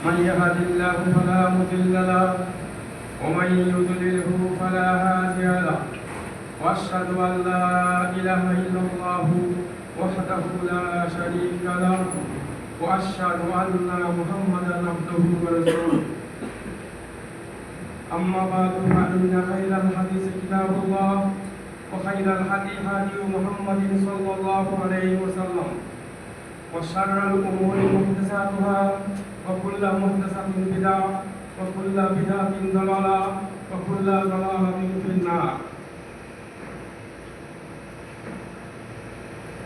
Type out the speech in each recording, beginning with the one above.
من يهد الله فلا مضل له ومن يضلله فلا هادي له واشهد ان لا اله الا الله وحده لا شريك له واشهد ان محمدا عبده ورسوله اما بعد فان خير الحديث كتاب الله وخير الهدي هدي محمد صلى الله عليه وسلم وشر الامور محدثاتها وكل محدثة بدعة وكل بدعة ضلالة وكل ضلالة في النار.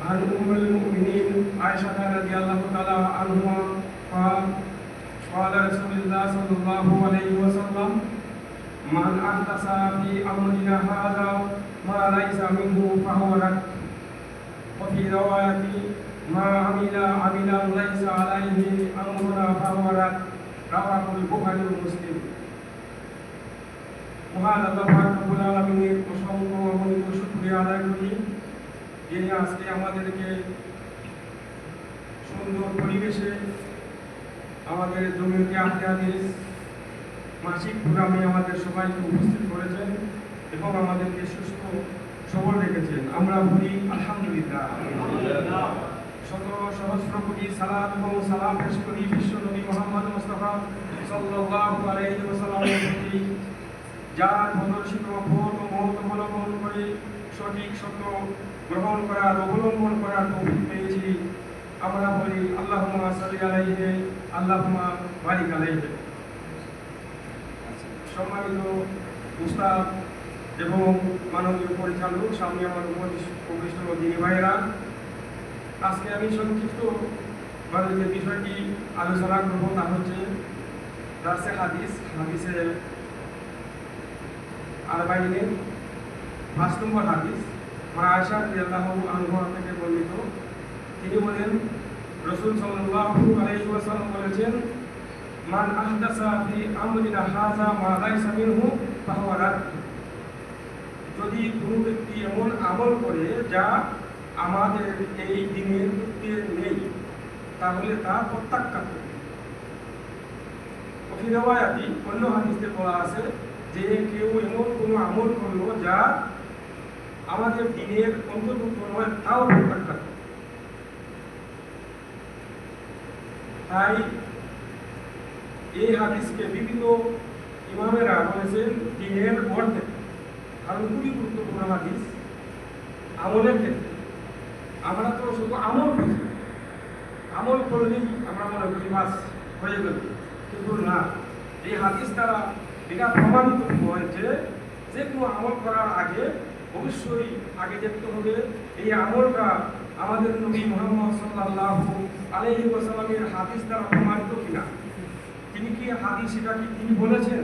عن أم المؤمنين عائشة رضي الله تعالى عنها قال رسول الله صلى الله عليه وسلم من أحدث في أمرنا هذا ما ليس منه فهو رد. وفي رواية ما عمل ليس عليه أمرنا فهو رد. رواه البخاري ومسلم. মহান আল্লাহ পাক রব্বুল আলামিনের অসংখ্য অগণিত শুকরিয়া আদায় করি, যিনি আজকে আমাদেরকে সুন্দর পরিবেশে আমাদের জমিয়তে আহলে হাদিস মাসিক প্রোগ্রামে আমাদের সবাইকে উপস্থিত করেছেন এবং আমাদেরকে সুস্থ সবল রেখেছেন। আমরা বলি আলহামদুলিল্লাহ। শত সহস্র কোটি সালাত এবং সালাম পেশ করি বিশ্ব নবী মুহাম্মদ মুস্তাফা সাল্লাল্লাহু আলাইহি ওয়াসাল্লামের প্রতি, যার প্রদর্শিত পথ ও মহৎ অবলম্বন করে সঠিক সত্য গ্রহণ করার অবলম্বন করার তৌফিক পেয়েছি। আমরা বলি আল্লাহুম্মা সাল্লি আলাইহি আল্লাহুম্মা বারিক আলাইহি। সম্মানিত উস্তাদ এবং মাননীয় পরিচালক, সামনে আমার উপবিষ্ট দিনী ভাইয়েরা, আজকে আমি সংক্ষিপ্ত যে বিষয়টি আলোচনা করব তা হচ্ছে দার্সে হাদিসের আরবাইনের ৫ নম্বর হাদিস। মা আয়েশা রাদিয়াল্লাহু আনহা থেকে বর্ণিত, তিনি বলেন রাসূল সাল্লাল্লাহু আলাইহি ওয়াসাল্লাম বলেছেন, মান আহদাসা ফি আমরিনা হাযা মা লাইসা মিনহু ফাহুয়া রাদ। যদি কোনো ব্যক্তি এমন আমল করে যা আমাদের এই দিনের মধ্যে নেই, তাহলে তা প্রত্যাখ্যাত। ফিরাওয়ায়াতি অন্য হাদিসে বলা আছে যে কেউ এমন কোনো আমল করলো যা আমাদের দিনের অন্তর্ভুক্ত নয়, তাও প্রত্যাখ্যাত। তাই এই হাদিসকে বিভিন্ন ইমামেরা বলেছেন দিনের অর্ধেক, কারণ খুবই গুরুত্বপূর্ণ হাদিস আমলের ক্ষেত্রে। আমরা তো শুধু আমল করলেই আমরা মনে করি মাস হয়ে গেল, কিন্তু না, এই হাদিস দ্বারা এটা প্রমাণিত হয়েছে যে কোনো আমল করার আগে অবশ্যই আগে দেখতে হবে এই আমলটা আমাদের নবী মুহাম্মদ সাল্লাল্লাহু আলাইহি ওয়াসাল্লামের হাদিস দ্বারা প্রমাণিত কিনা। তিনি কি হাদিস সেটা কি তিনি বলেছেন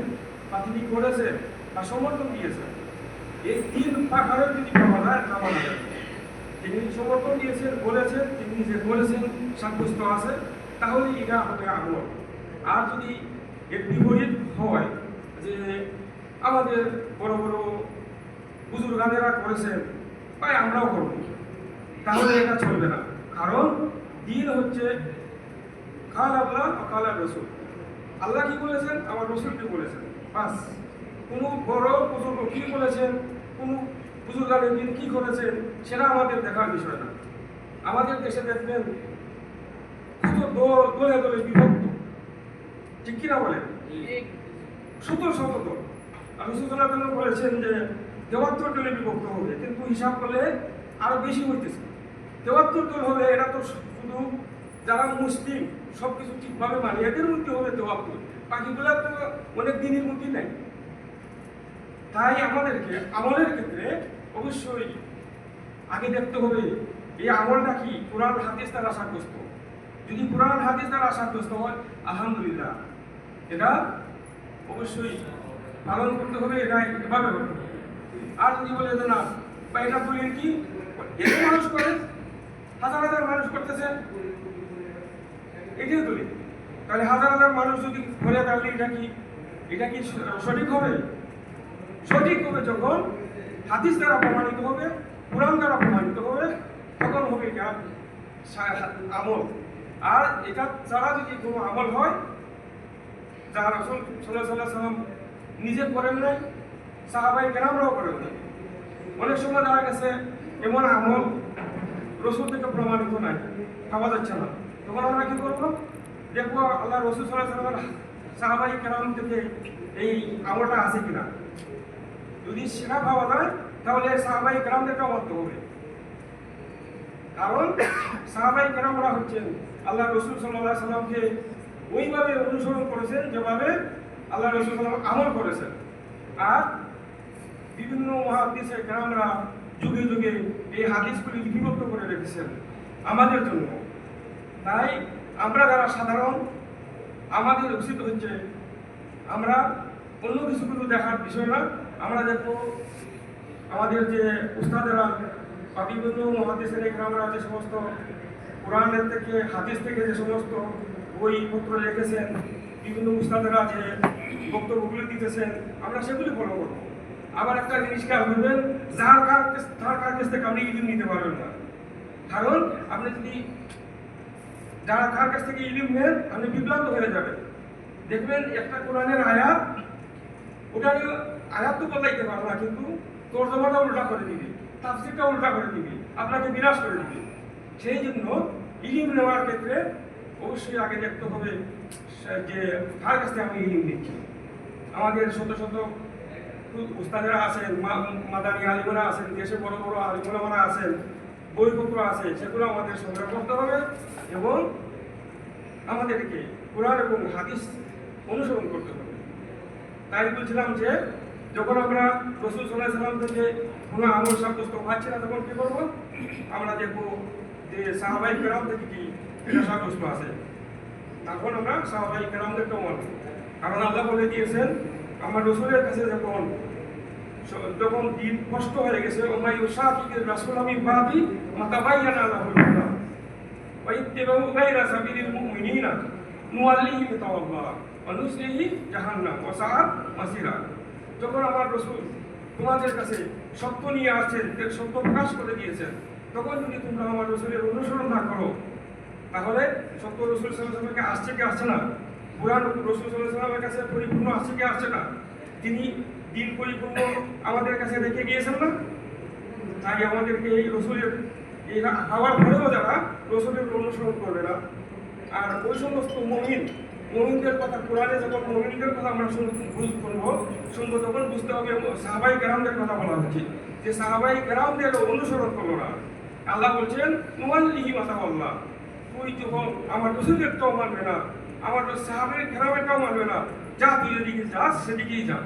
বা তিনি করেছেন বা সমর্থন দিয়েছেন, এই ৩ প্রকারের যদি পাওয়া যায় তা বলা যায়। তিনি সমর্থন দিয়েছেন, বলেছেন, তিনি নিজে বলেছেন, সাব্যস্ত আছে, তাহলে এটা হবে আমল। আর যদি এর বিপরীত হয় যে আমাদের বড় বড় বুজুর্গানেরা করেছেন তাই আমরাও করব, তাহলে এটা চলবে না। কারণ দিন হচ্ছে কাল আল্লাহ ও কাল রসুল। আল্লাহ কি বলেছেন, আমার রসুল কি বলেছেন, বাস। কোনো বড় বুজুর্গ কি বলেছেন, কোনো বুজুর্গানের দিন কি করেছেন, সেটা আমাদের দেখার বিষয় না। আমাদের দেশে দেখবেন কত দলে দলে বিভক্ত, ঠিক কিনা বলেন, শত শত দল। আমি সুতরাং বলেছেন যে ৭৩ দলে বিভক্ত হবে, কিন্তু হিসাব করলে আরো বেশি হইতেছে। ৭৩ দল হবে, এটা তো শুধু যারা মুসলিম সব কিছু ঠিকভাবে মানে এদের মধ্যে হবে ৭৩, বাকিগুলা তো অনেক দিনের মধ্যে নেই। তাই আমাদেরকে আমলের ক্ষেত্রে অবশ্যই আগে দেখতে হবে এই আমলটা কি কোরআন হাদিস দ্বারা সাব্যস্ত। যদি কোরআন হাদিস দ্বারা সাব্যস্ত হয় আলহামদুলিল্লাহ, এটা অবশ্যই পালন করতে হবে, এটা এভাবে করতে হবে। আর যদি বলে যে না বা এটা বলেন কি এত মানুষ করে, হাজার হাজার মানুষ করতেছে, এটাই বলি, তাহলে হাজার হাজার মানুষ যদি করে তাহলে এটা কি সঠিক হবে? সঠিক হবে যখন হাদিস দ্বারা প্রমাণিত হবে, কোরআন দ্বারা প্রমাণিত হবে, তখন হবে এটা আমল। আর এটা ছাড়া যদি কোনো আমল হয় যা রাসূল সাল্লাল্লাহু আলাইহি সাল্লাম নিজে করেন নাই, সাহাবায়ে কেরামরাও করেন নাই। অনেক সময় দেখা গেছে এমন আমল রসুল থেকে প্রমাণিত নাই, পাওয়া যাচ্ছে না, তখন আমরা কি করবো? দেখবো আল্লাহ রসুল সাল্লাল্লাহু আলাইহি ওয়াসাল্লাম সাহাবায়ে কেরাম থেকে এই আমলটা আছে কিনা। যদি সেটা পাওয়া যায় তাহলে সাহাবায়ে কেরামদেরকে মানতে হবে, কারণ সাহাবায়ে কেরামরা হচ্ছেন আল্লাহ রসুল সাল্লাল্লাহু আলাইহি ওয়াসাল্লামকে ওইভাবে অনুসরণ করেছেন যেভাবে আল্লাহ রসুল সাল্লাল্লাহু আমল করেছেন। আর বিভিন্ন মুহাদ্দিসে কেরামরা যুগে যুগে এই হাদিসগুলি লিপিবদ্ধ করে রেখেছেন আমাদের জন্য। তাই আমরা যারা সাধারণ, আমাদের উচিত হচ্ছে আমরা অন্য কিছুগুলো দেখার বিষয় না, আমরা দেখবো আমাদের যে উস্তাদেরা বা বিভিন্ন মুহাদ্দিসের কেরামরা যে সমস্ত কোরআনের থেকে হাদিস থেকে যে সমস্ত বইপত্র লিখেছেন, বিভিন্ন উস্তাদেরা যে বক্তব্যগুলি দিতেছেন, আমরা সেগুলি ফলো করবো। আবার একটা জিনিস খেয়াল করবেন, যার কার কাছ থেকে আপনি ইলম নিতে পারবেন না, কারণ আপনি যদি যারা কার কাছ থেকে ইলম নেন আপনি বিভ্রান্ত হয়ে যাবেন। দেখবেন একটা কোরআনের আয়াত, ওটা আয়াত তো বদলাইতে পারবে না, কিন্তু তর্জমাটা উল্টা করে দিবে, তাফসীরটা উল্টা করে দিবে, আপনাকে বিনাশ করে দিবে। সেই জন্য ইলম নেওয়ার ক্ষেত্রে অবশ্যই আগে দেখতে হবে যে কার কাছ থেকে আমি ইলম নিচ্ছি। আমাদের শত শত উস্তাদেরা আছেন, মাদানী আলিমরা আছেন, দেশে বড় বড় আলিমরা আছেন, বইপত্র আছে, সেগুলো আমাদের সংগ্রহ করতে হবে এবং আমাদেরকে কোরআন এবং হাদিস অনুসরণ করতে হবে। তাই বলছিলাম যে যখন আমরা রাসূল সাল্লাল্লাহু আলাইহি ওয়াসাল্লাম থেকে কোনো আমল সাব্যস্ত পাচ্ছি না, তখন কি করবো? আমরা দেখবো যে সাহাবায়ে কেরাম থেকে কি এটা সাব্যস্ত আছে, তখন আমরা সাহাবায়ে কেরামদেরকে মানব। কারণ আল্লাহ বলে দিয়েছেন আমার রাসূলের কাছে যখন দিন কষ্ট হয়ে গেছে, ওমাই উশাকির রাসূল আমি বাদি মাতাবায়ানা লাহুল হুদা ওয়া ইত্তিবাউ গায়রা সাবিলিল মুমিনিনা নুওয়াল্লিহি মা তাওয়াল্লা ওয়া নুসলিহি জাহান্নাম ওয়া সাআত মাসিরা। যখন আমার রাসূল তোমাদের কাছে সত্য নিয়ে আসছেন, সত্য প্রকাশ করে দিয়েছেন, তখন যদি তোমরা আমার রাসূলের অনুসরণ না করো, তাহলে সত্য রাসূল সাল্লাল্লাহু আলাইহি ওয়াসাল্লামের আসছে কি আসছে না, পুরাণ রাসূল সাল্লাল্লাহু আলাইহি ওয়াসাল্লামের কাছে পরিপূর্ণ আসছে কি আসছে না, তিনি দিন পরিপূর্ণ আমাদের কাছে রেখে গিয়েছেন না। তাই আমাদেরকে এই রসুলের এই হওয়ার পরেও যারা রসুলের অনুসরণ করবে না, আর ওই সমস্ত মুমিনদের কথা, কোরআনে যখন মুমিনদের কথা আমরা শুনবো তখন বুঝতে হবে সাহাবায়ে কেরামদের কথা বলা হচ্ছে, যে সাহাবায়ে কেরামদের অনুসরণ করলো না। আল্লাহ বলছেন নুওয়াল্লিহি মা তাওয়াল্লা, তুই যখন আমার রসুলেরটাও মানবে না, আমার সাহাবায়ে কেরামেরটাও মানবে না, যা তুই যেদিকে যাস সেদিকেই যা,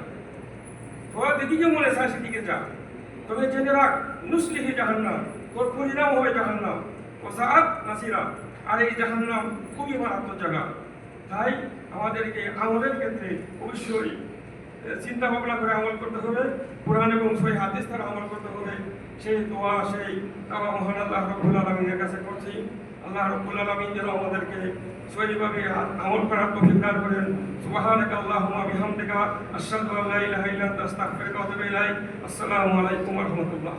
তোর যেদিকে মনে চায় সেদিকে যা, তবে জেনে রাখ নুসলিহি জাহান্নাম, তোর পরিণাম হবে জাহান্নাম ওয়া সাআত মাসিরা, আর এই জাহান্নাম খুবই মারাত্মক জায়গা। তাই আমাদেরকে আমলের ক্ষেত্রে অবশ্যই চিন্তা ভাবনা করে আমল করতে হবে, কোরআন এবং সহিহ হাদিস দ্বারা আমল করতে হবে। সেই দোয়া সেই তাওয়া মহান আল্লাহ রাব্বুল আলামিনের কাছে করছি। আল্লাহ রাব্বুল আলামিন যেন আমাদেরকে সহিভাবে আমল করার তৌফিক দান করেন। সুবহানাকা আল্লাহুম্মা বিহামদিকা আশহাদু আল্লা ইলাহা ইল্লা আনতা আস্তাগফিরুকা ওয়া আতুবু ইলাইক। আসসালামু আলাইকুম ওয়া রাহমাতুল্লাহ।